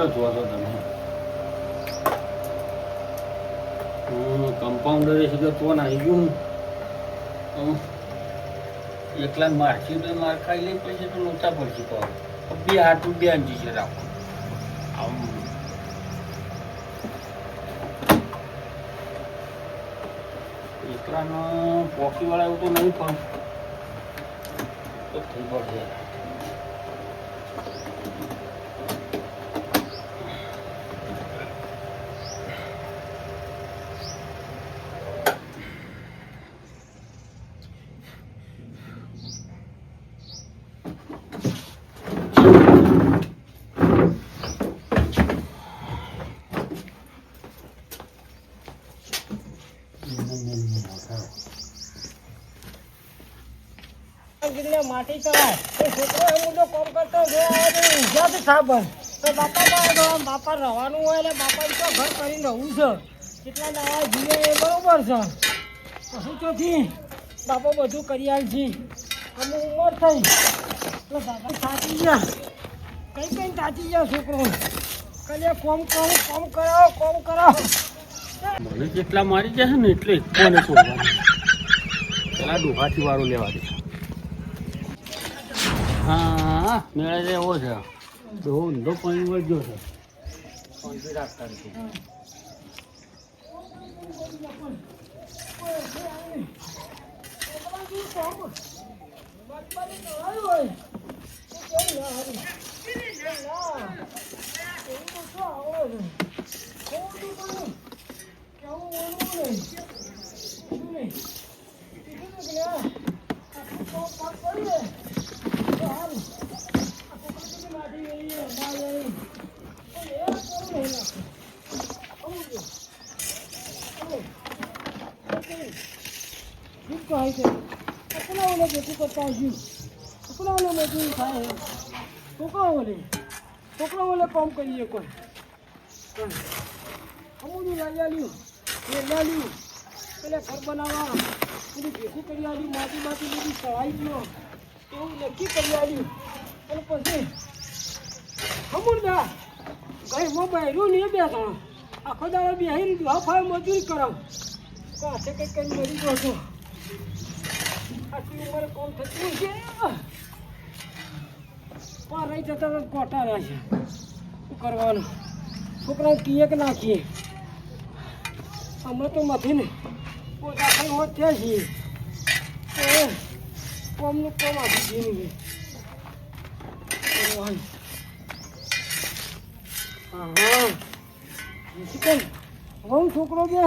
કેટલો જોતો તમે કમ્પાઉન્ડરે સીધો તો આવી ગયું એકલા મારથી તો માર ખાઈ લઈ પછી તો લોચા પડશે તો બે હાથ બે અંજી છે રાખો આમ એકલાનો પોકીવાળા એવું તો નહીં પણ તો થઈ પડશે માટી ચડાય એ છોકરો એ મુદ્દો કોમ કરતો ઊંઝા સાબન તો બાપા રહેવાનું હોય એટલે બાપા તો ઘર કરીને રહું છે કેટલા દાવા જીવે એ બરોબર છે પછી ચોથી બાપો બધું કરી આલ છે અમુક ઉંમર થઈ તો દાદા થાકી ગયા કઈ થાકી ગયા છોકરો કલે કોમ કરાવો મને જેટલા મારી જશે ને એટલે કોને છોડવાનું પેલા ડોહાથી વાળો લેવા દે હા મેળે એવો છે બહુ ઊંધો પાણી વધ્યો છે શાંતિ રાખતા નથી છોકરાઓને કામ કરીએ કોઈ અમુનું લાલ્યું પેલા ઘર બનાવવા બધું ભેગું કરી આવ્યું માટી બધું ચડાવી ગયો એવું નક્કી કરી આવ્યું અને પછી અમુરદા ઘરમાં બહેરું નહીં બેસા આખો દાડો બેહી ફાય મજૂરી કરાવ હાથે કંઈક કઈ મરી ગયો છો આટલી ઉંમરે કોમ થતું છે રહી જતા કોટા રહ્યા છે શું કરવાનું છોકરાને કીએ કે નાખીએ અમે તો નથી ને પોતા ખાઈ હોત થયા છીએ કોમનું કોમ આપી જિંદગી કરવાનું હા શીખર હું છોકરો બે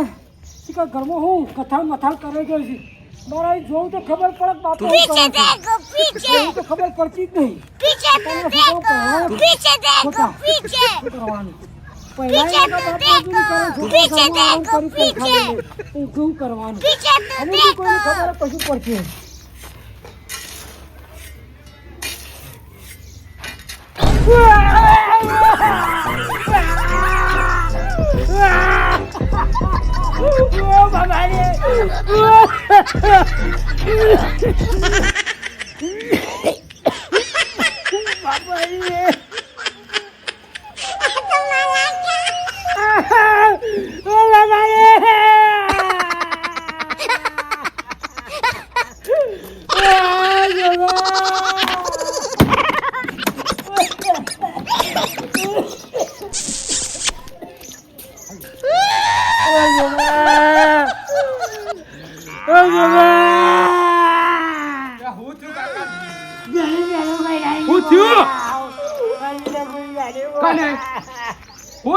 શીખર ઘરમાં હું કથા મથાલ કરે ગયો છે મારા જોઉં તો ખબર પડે બાપુ તો ખબર પડતી જ નહીં કરવાનું પછી પડશે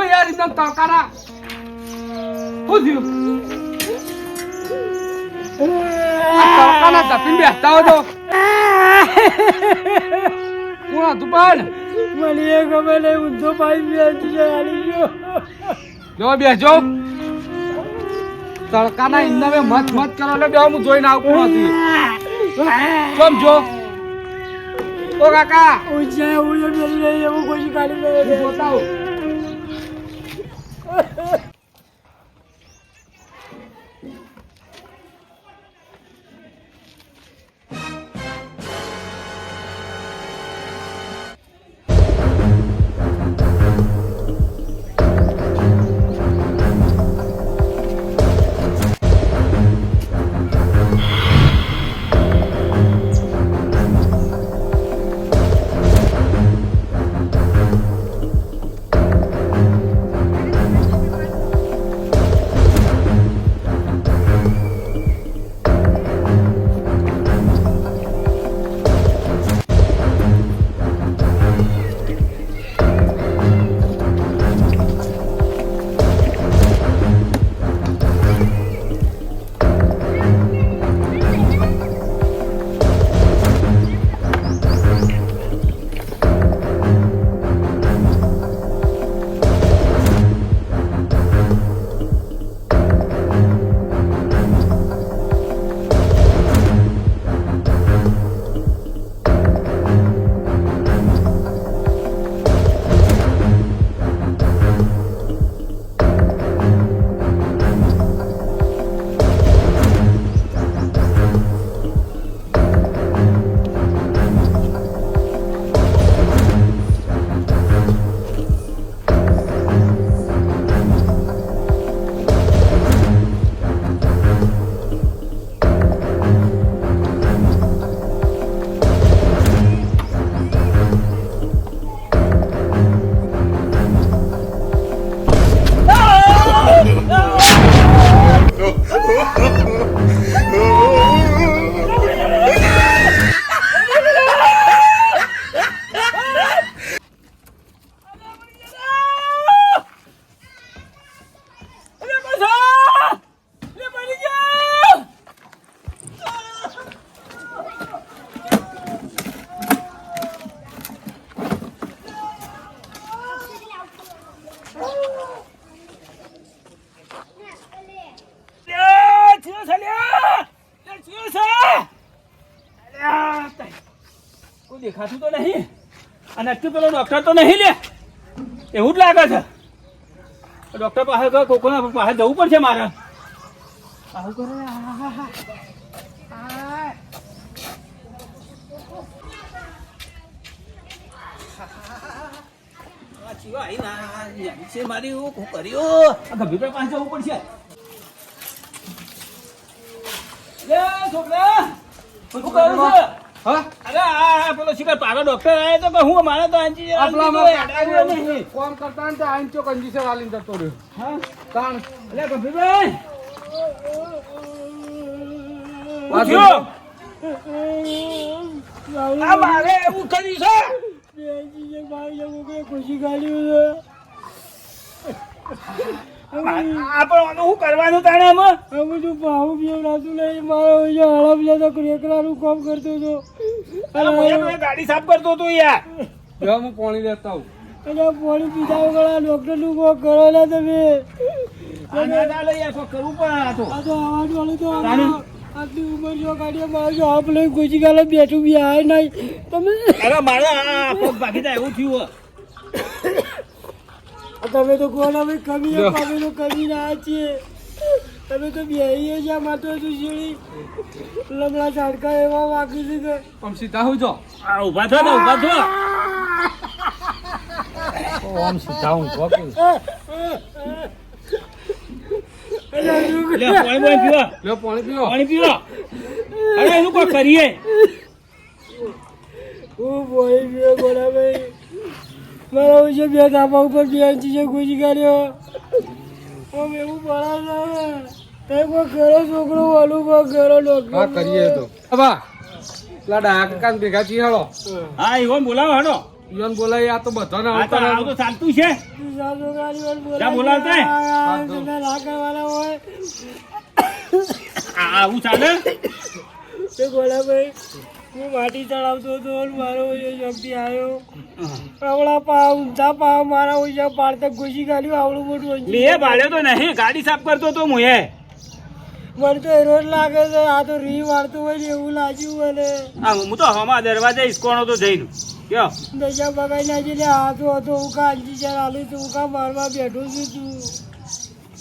યાર એકદમ તકારા શું થયું તકાના તપીને બેસતા હો તો કોણ હતું પણ મને ખબર નહીં ઊંધો પાઈ જો બેસજો તડકાના ઇન્દમે મત કરો એટલે બે હું જોઈને આવતું નથી સમજો ઓ કાકા એવું કોઈ કાઢી જોતા દેખાતું તો નહીં અને અત્યારે પેલો ડોક્ટર તો નહીં લે એવું જ લાગે છે ડોક્ટર પાસે કોકોના પાસે જવું પડશે મારે આવું કરે મારી કર્યો ગંભીર પાસે જવું પડશે છોકરા શું કરું છું હા અરે આ પેલો શિકાર પાડો ડોક્ટર આવ્યો તો કે હું મારે તો આંજી આપલા નહીં કોમ કરતા ને આઈન ચો કંજીસે વાલીને જતો રહ્યો હા તાણ એટલે ગંભીરભાઈ પાછો આ મારે એવું કર્યું છે ખુશી કાઢ્યું આપણે શું કરવાનું તાણે આમાં છે બધું ભાવ પીવડાતું નહીં મારો હળપ જતો એકલાનું કામ કરતો હતો અરે હું તો ગાડી સાફ કરતો હતો યાર જો હું પાણી લેતા આવું અને પાણી પીધા વગર ડોક્ટરનું કોક કરો ને તમે ના લઈ યાર કોઈ કરવું પણ આ તો આ તો આવાજ વાળું તો તાને? આટલી ઉંમર જો કાઢીએ મારો આપ લઈ ખુશી કાલે બેઠું બી આય નહીં તમે અરે મારે આ પગ ભાગી જાય એવું થયું તમે તો કોણ અમે કમી અમે તો કમી ના છીએ તમે તો બેહીએ છે માત્ર સુશીળી લમણા ઝાડકા એવા વાગી છે કે આમ સીધા હું જો આ ઊભા થો ને ઊભા થો આમ સીધા હું કોકી લે પાણી પીવો લ્યો પાણી પીવો પાણી પીવો અરે એનું કોઈ કરીએ હું બોલી ગયો ગોળાભાઈ મારા વિશે બે ધાબા ઉપર બે ઇંચી ખુશી કાઢ્યો આમ એવું ભણા તે કોઈ ઘરો છોકરો વાલું કોઈ ઘરો હા કરીએ તો બા પેલા ડાકાન ભેગા છીએ હળો હા ઈવન બોલાવો હડો ઈવન બોલાય આ તો બધાને આ તો આવું તો ચાલતું છે ક્યાં બોલાવતા ના કરવાના હોય આવું ચાલે તે ગોળાભાઈ હું માટી ચડાવતો હતો અને મારો શક્તિ આવ્યો આવડા પાવ ઊંચા પાવ મારા ઓછા પાડતા ઘૂસી કાઢ્યું આવડું મોટું લે બાળ્યો તો નહીં ગાડી સાફ કરતો તો મુએ મને તો એરો જ લાગે છે આ તો રી વાળતું હોય ને એવું લાગ્યું મને હા હું તો હમા દરવાજે ઇસ્કોણો તો જઈનું કયો દશા બગાઈ નાખી લે હાથો હતો હું કા અંજી ચાર આલું તું કા મારવા બેઠો છું તું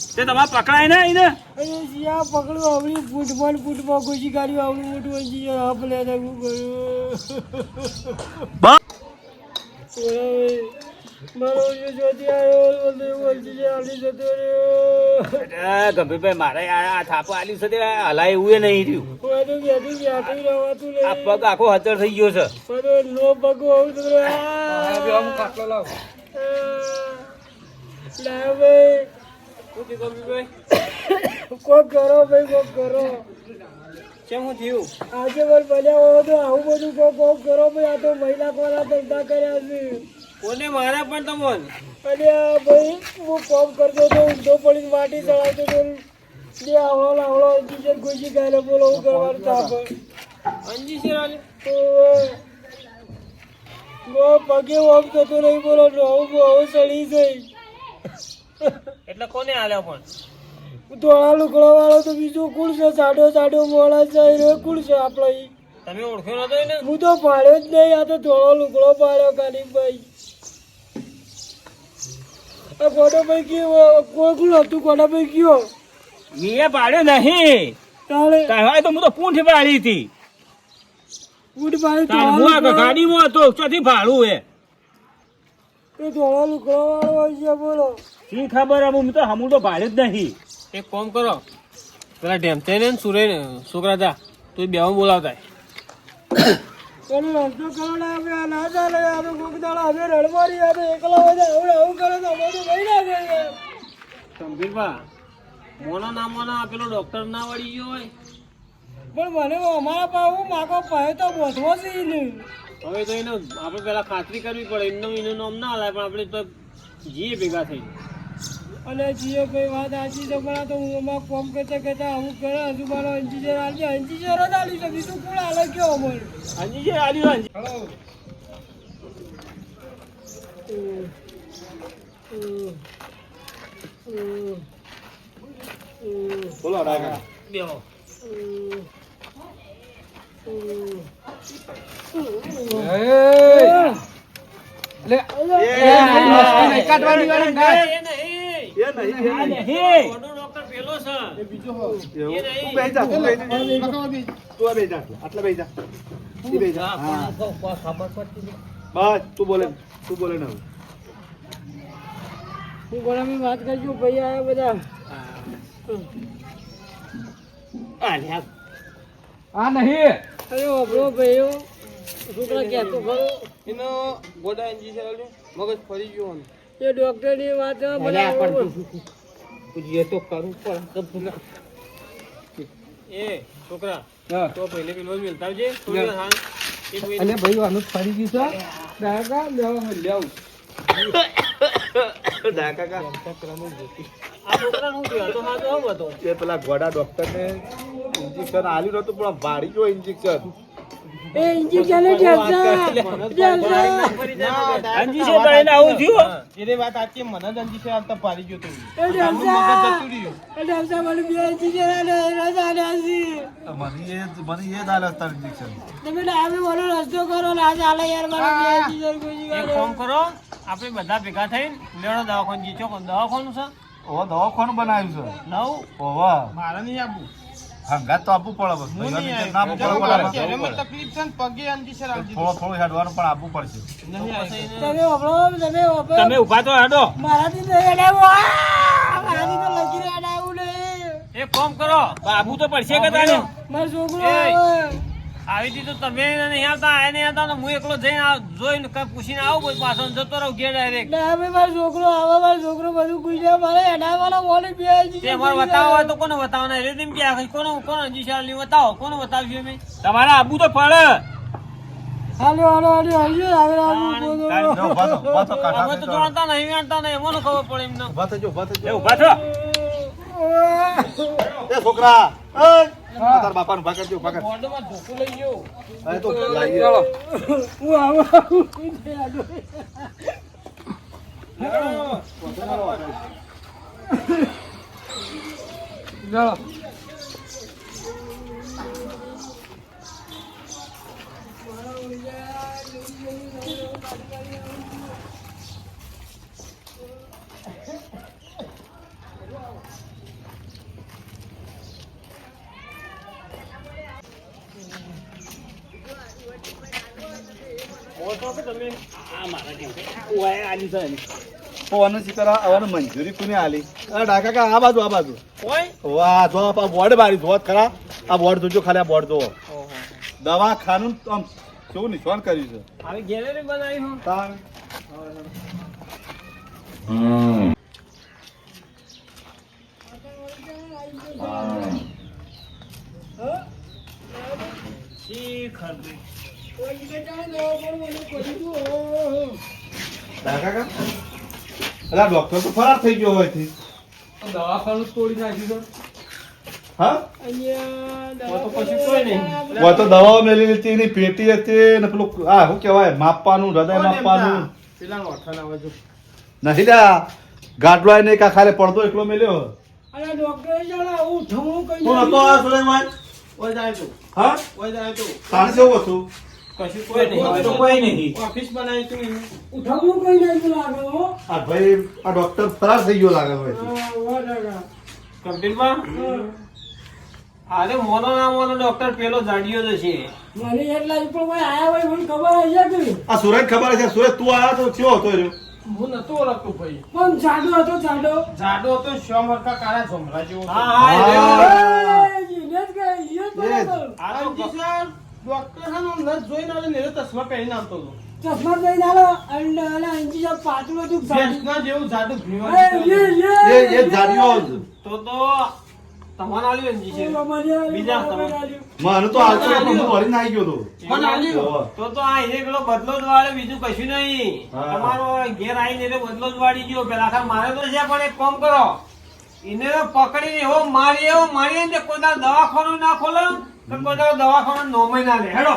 તે તમારે પકડાય ને એને અને શિયા પકડ્યું આવડી ફૂટમાં ઘૂસી કાઢ્યું આવડું મોટું અંજી ચાર હાફ લે હું કર્યું મારો જોતી આવ્યો અંજી ચાર આલી જતો રહ્યો ગંભીરભાઈ મારે આ થાપો આલી છે હલાય એવું નહીં રહ્યું હું તો બેઠું રવાતું આ નહીં પગ આખો હચર થઈ ગયો છે બધો નો પગો આવું તો હું કાટલો લાવ લાવ ભાઈ કોક કરો ભાઈ કોક કરો કેમ હું થયું આજે વાર બન્યા હોય તો આવું બધું કોક કરો ભાઈ આ તો મહિલા કોના ધંધા કર્યા છે કોને મારા પણ તમોન અને આ ભાઈ હું કોમ કરતો હતો ઊંધો પડીને માટી ચડાવતો હતો બે આવડો લાવડો અંજીસર ખુશી ગાયને બોલો હું કરવાનું તાપ અંજીસર આલી પગે ઓમ થતો નહીં બોલો નવું બહુ સડી ગઈ એટલે કોને આલ્યો પણ ધોળા લુકડો વાળો તો બીજો કુળ છે સાડો મોડા છે એ કુળ છે આપણો ઈ તમે ઓળખ્યો નતો ને હું તો પાડ્યો જ નહીં આ તો ધોળો લુકડો પાડ્યો કાનિકભાઈ આ ગોડાભાઈ કયો કોણ હતું ગોડાભાઈ કયો મીએ પાડ્યો નહીં તારે તારે તો હું તો પૂંઠ પાડી હતી ઉડ પાડે ગાડીમાં હતો ચોથી ભાડું એ એ ધોળો લુકડો વાળો હોય છે બોલો શી ખબર હું તો હમું તો ભાડે જ નહીં એક કામ કરો પેલા ઢેમતે ને સુરે છોકરા તા તું બે બોલાવતા કોનો રસ્તો કરો ને અમે આ ના ચાલે આ તો કોક દાડા અમે રડમારી આ તો એકલા હોય આવડે આવું કરે તો અમે તો નહીં લાગે ગંભીરભા મોનો ના મોનો પેલો ડોક્ટર ના વળી ગયો હોય પણ મને અમારા પાસે માકો પાસે તો બોધવો છે ને હવે તો એને આપણે પેલા ખાતરી કરવી પડે એનું નામ ના હલાય પણ આપણે તો જીએ ભેગા થઈ અને જીઓ ભાઈ વાત સાચી છે પણ આ તો હું એમાં કોમ કરતા આવું કરે હજુ મારો અંજીજર આલી અંજીજર જ આલી છે બીજું કોણ આલે કયો અમારે અંજીસર આલ્યો અંજી બોલો ડાકા બેહો લે મસ્તી નહીં કાઢવાની વાળી ગાય. એ નહીં. એ નહીં, એ આ નહીં. નહીં. મોટો ડોક્ટર પેલો છે. એવું. એ નહીં. તું બેહી જા, તું બેહી જા. તું આ બેહી જા, આટલા બેહી જા. ઈ બેહી જા. હા. બસ, તું બોલે ને હવે. હું ગોળામાં વાત કરજો ભાઈ આયા બધા આ નહીં અરે વાપરો ભાઈઓ છોકરા કહેતો ખરો એનો ગોડા ઇન્જેક્શન આલ્યું, મગજ ફરી ગયો ને. એ ડોક્ટરની વાત એ છોકરા હા. તો પહેલે પેલો મિલતા આવજે. થોડી વાર હાલ. એક મિનિટ. અને ભાઈ આનું જ ફરી ગયું છે દાદા લેવું ડા કાકા, આ છોકરાનું શું થયું? આ તો હાથો આમ હતો. એ પેલા ગોડા ડોક્ટરને ઇન્જેક્શન આલ્યું નતું પણ ભાડી ગયો ઇન્જેક્શન. એ ઇન્જેક્શન ફરી જાય. અંજી છે ભાઈને આવું થયું. મને એ દાલ હતા ઇન્જેક્શન. તમે ડાબે બોલો રસ્તો કરો ના ચાલે યાર મારો બે ઇન્જેક્શન કોઈ એક કામ કરો, આપણે બધા ભેગા થઈને લેણો દવાખાનું જીચો કોણ દવાખાનું છે ઓ દવાખાનું બનાવ્યું છે. નવ ઓવા મારે નહીં આપવું. હંગાત તો આપવું પડે બસ. ભાઈઓને ના આપવું પડે બરાબર. તકલીફ છે ને પગે અંજીસર થોડું હેડવાનું પણ આપવું પડશે. તમે વાપરો તમે વાપરો તમે ઉભા તો હેડો. મારાથી તો એડાવો મારાથી તો લગી એડાવું નહીં એક કામ કરો, બાબુ તો પડશે કે તારે. મારો છોકરો એ. આવે. આવી રીતે તમે નહીં આવતા આ નહીં આવતા ને હું એકલો જઈને જોઈને કઈ પૂછીને આવું કોઈ પાછો ને જતો રહું ઘેર ડાયરેક્ટ. ના ભાઈ મારો છોકરો આવે મારો છોકરો બધું પૂછ્યા મારે એડાવાનો બોલે બે તે મારે બતાવો હોય તો કોને બતાવવાના એટલે તેમ ક્યાં કોને અંજીસર બતાવો કોને બતાવશું અમે. તમારે આબુ તો પડે. હાલો હાલો હાલો હાલો આવે આવું જો, ઊભા થો, ઊભા થો, કાકા અમે તો જાણતા નહીં જાણતા નહીં એમાં ખબર પડે એમને. ઊભા થજો, ઊભા થજો. એ ઉભા થો. એ છોકરા, એ તારા બાપાને ઊભા કરજો, ઊભા કર. બોર્ડમાં ધોકો લઈ ગયો. હવે તો લાવીએ. ચાલો હું આવું ચાલો ઓને શીખરા આવવાનું મંજૂરી કોને આલી? અરે ડાકા કા આ બાજુ, આ બાજુ. કોઈ વાહ, જો આ બોર્ડ બારી જોત ખરા. આ બોર્ડ જોજો, ખાલી આ બોર્ડ જોવો. દવાખાનું આમ કેવું નિશાન કર્યું છે. આવી ગેલેરી બનાવી હું. તાર ડાકા કા અલા ડોક્ટર તો ફરાર થઈ ગયો હોય થી. દવાખાનું તોડી નાખ્યું છે. હા, તો પછી કોઈ નહીં. હોય તો દવાઓ મેલી હતી, એની પેટી હતી ને પેલું આ શું કહેવાય માપવાનું, હૃદય માપવાનું. નહીં લ્યા, ગાડલો આય નહીં કા ખાલી પડદો એકલો મેલ્યો. અરે ડોક્ટર જાણે હું થવું કઈ કોણ હતો આ સુલેમાન? હા, તાણ જેવું હતું. કશું કોઈ નહીં. હવે તો કોઈ નહીં. ઓફિસ બનાવી તું એનું. ઉઠાવવું કઈ નહીં લાગે હો આ ભાઈ આ ડોક્ટર ફરાર થઈ ગયો લાગે હોય છે. કંપ્લીટમાં અરે મોનો ના મોનો ડોક્ટર પેલો જાડિયો જ છે. મને એટલા જ પણ કોઈ આયા હોય મને ખબર હશે કે આ સુરજ ખબર છે. સુરજ તું આવ્યો તો થયો હતો એ રહ્યો. હું નતો ઓળખતો ભાઈ. પણ જાડો હતો જાડો જાડો તો શ્યામ હરકા કાળા ઝોમરા જેવો. હા હા. એ જીનેશ કે ઈ જ બરાબર આ તો ડોક્ટર હાનો નસ જોઈને આલે ને ચશ્મા પહેરીને આવતો હતો. ચશ્મા લઈને આલો અને અંજી સાહેબ પાછું હતું ભેંસના જેવું જાડું ભીવા એ એ જાડિયો જ. તો તમારે આલ્યું અંજી છે. બીજા તમારે. મને તો આવતો હતો, હું વળીને આવી ગયો હતો. મને આલ્યું. તો આ એને પેલો બદલો જ વાળે બીજું કશું નહીં. હા. તમારો ઘેર આવીને એટલે બદલો જ વાળી ગયો. પેલા આખા મારે તો છે પણ એક કામ કરો. એને પકડીને એવો મારીએ ને કોઈ દાડો દવાખાનું ના ખોલે કે કોઈ દાડો દવાખાનું નોમે ના લે. હેડો.